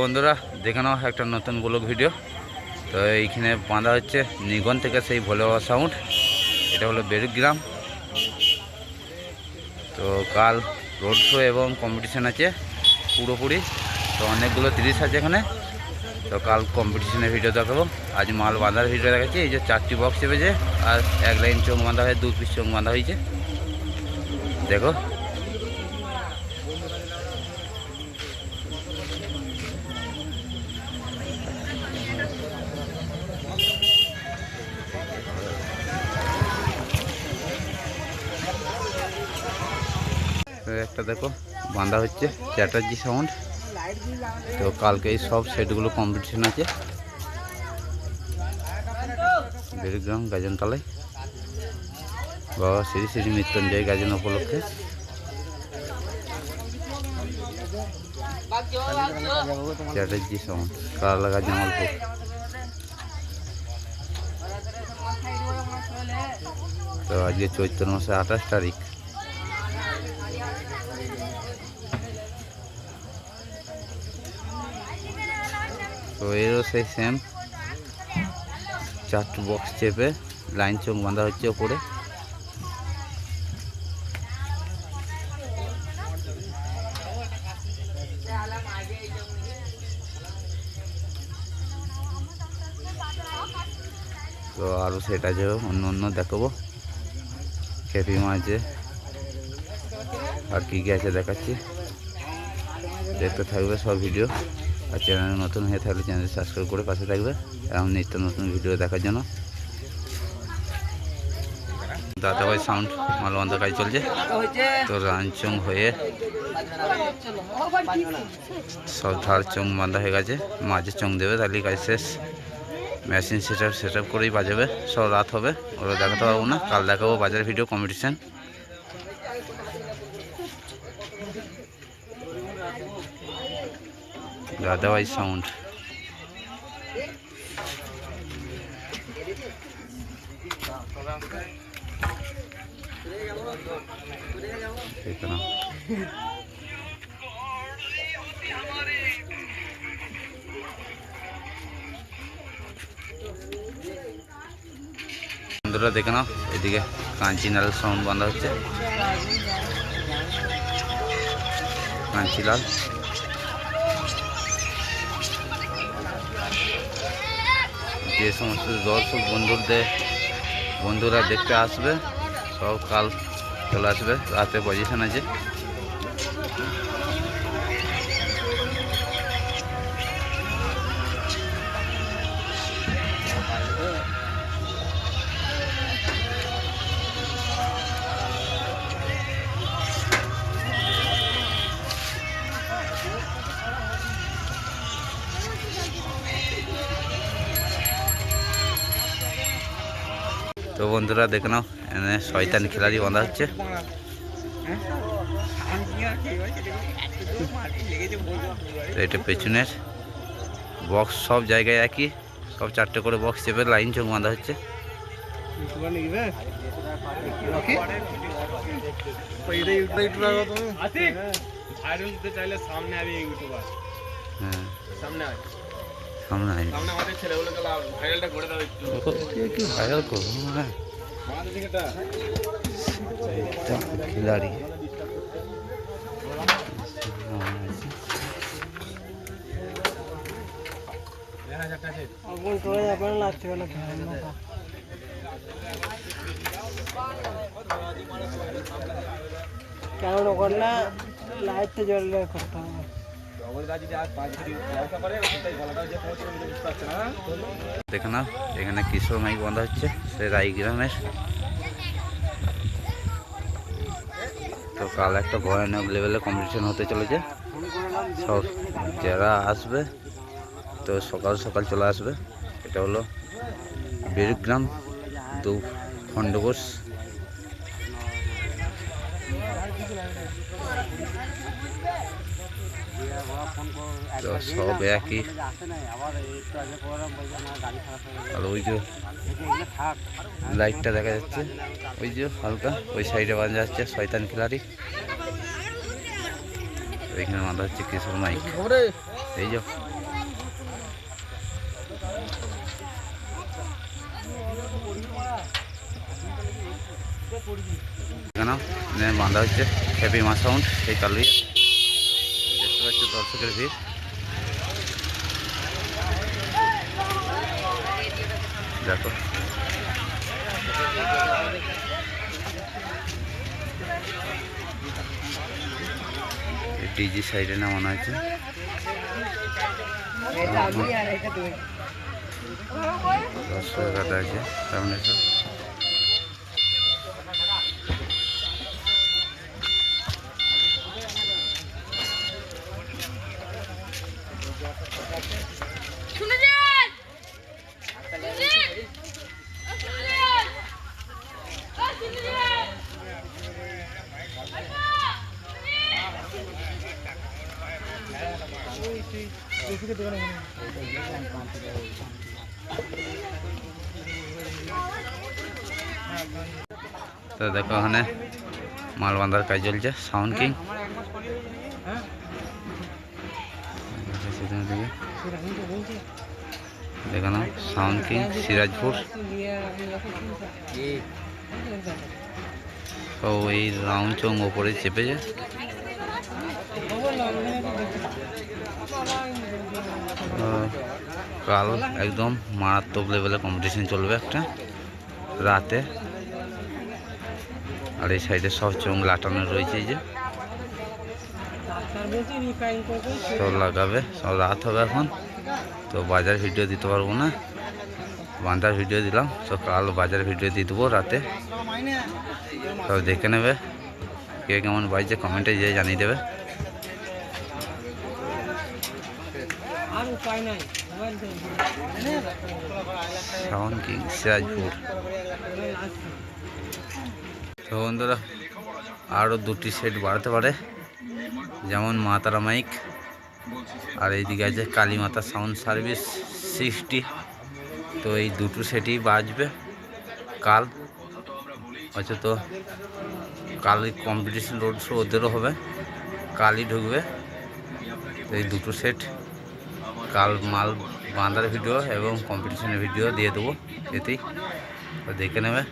বন্ধুরা দেখে নাও একটা নতুন ব্লগ ভিডিও। তো এইখানে বাঁধা হচ্ছে নিগন থেকে সেই ভোলে বাবা সাউন্ড। এটা হলো বেরুগ্রাম। তো কাল রোড শো এবং কম্পিটিশান আছে পুরোপুরি। তো অনেকগুলো 30 আছে এখানে। তো কাল কম্পিটিশনের ভিডিও দেখাবো, আজ মাল বাঁধার ভিডিও দেখাচ্ছি। এই যে 4টি বক্স চেপেছে আর এক লাইন চোখ বাঁধা হয়ে 2 পিস চোখ বাঁধা হয়েছে, দেখো। একটা দেখো বাঁধা হচ্ছে চ্যাটার্জি সাউন্ড। তো কালকে এই সব সেটগুলো কম্পিটিশন আছে বেরুগ্রাম গাজনতলায় বাবা শ্রী শ্রী মৃত্যুঞ্জয় গাজন উপলক্ষে। চ্যাটার্জি সাউন্ড কালাগা জামালপুর। তো আজকে চৈত্র মাসে 28 তারিখ। তো এরও সেই সেম 4টি বক্স চেপে লাইন চোখ বাঁধা হচ্ছে ওপরে। তো আরও সেট আছে, অন্য অন্য দেখাবো। খেপি মাছ আর কী কী আছে দেখাচ্ছি, দেখতে থাকবে সব ভিডিও। আর চ্যানেল নতুন হয়ে থাকলে চ্যানেল সাবস্ক্রাইব করে পাশে থাকবে এমন নিত্য নতুন ভিডিও দেখার জন্য। দাদাভাই সাউন্ড মালবান্ধা কাজ চলছে। তো রানচং হয়ে সব ধার চং বাঁধা হয়ে গেছে, মাঝে চং দেবে তাহলে কাজ শেষ। মেশিন সেট আপ করেই বাজাবে, সব রাত হবে, ওরা দেখাতে পারবো না। কাল দেখাবো বাজার ভিডিও কম্পিটিশান। দাদাভাই সাউন্ড। বন্ধুরা দেখে নাও, এদিকে কাঞ্চিলাল সাউন্ড বাঁধা হচ্ছে। কাঞ্চিলাল যে সমস্ত দর্শক বন্ধুরা দেখতে আসবে সব কাল চলে আসবে, রাতে পজিশন আছে। তো বন্ধুরা দেখে নাও, এখানে শয়তান খিলাড়ি বাঁধা হচ্ছে। তো এটা পেছনের বক্স, সব জায়গায় একই, সব 4টে করে বক্স চেপে লাইন চোখ বাঁধা হচ্ছে। হ্যাঁ সামনে ভাইরাল করবো খিলাড়ি। কেন করলে লাইটটা জ্বললে করতে হবে। দেখে নাও, এখানে কিশোর মাইক বাঁধা হচ্ছে সে রায়গ্রামের। তো কাল একটা ভয়ানক লেভেলে কম্পিটিশন হতে চলেছে। সব যারা আসবে তো সকাল সকাল চলে আসবে। এটা হলো বেরুগ্রাম 2 খণ্ডকোষ। তো সব একই। আর ওই যে লাইটটা দেখা যাচ্ছে, ওই যে হালকা ওই সাইডে বাঁধা যাচ্ছে শয়তান খিলাড়ি। এখানে বাঁধা হচ্ছে কিশোর মাইক, এই যে কেন বাঁধা হচ্ছে হ্যাপি মা সাউন্ড এই কালুই দেখতে পাচ্ছ দর্শকের ভিড়। দেখো ডিজি সাইডে নামানো হয়েছে। দর্শকের কথা আছে সামনে সব। তো দেখো ওখানে মাল বাঁধার কাজ চলছে সাউন্ড কিং। দেখো না সাউন্ড কিং সিরাজপুর। তো এই রাউন্ড চং ওপরে চেপেছে। কাল একদম মারাত্মক লেভেলে কম্পিটিশন চলবে একটা রাতে। আর এই সাইডে সব চোখ লাটানো রয়েছে এই যে সব লাগাবে, সব রাত হবে এখন। তো বাজার ভিডিও দিতে পারবো না, বাঁধার ভিডিও দিলাম। তো কাল বাজার ভিডিও দিয়ে দেবো রাতে, সব দেখে নেবে। কে কেমন বাজছে কমেন্টে যেয়ে জানিয়ে দেবে। Sound king Sirajpur. তো বন্ধুরা আরও দুটি সেট বাড়াতে পারে, যেমন মা তারা মাইক, আর এইদিকে আছে কালী মাতা সাউন্ড সার্ভিস 60। তো এই দুটো সেটই বাজবে কাল। আচ্ছা, তো কাল কম্পিটিশন রোড শো ওদেরও হবে, কালই ঢুকবে। তো এই দুটো সেট কাল মাল বাঁধার ভিডিও এবং কম্পিটিশনের ভিডিও দিয়ে দেবো, এতেই তো দেখে নেবে।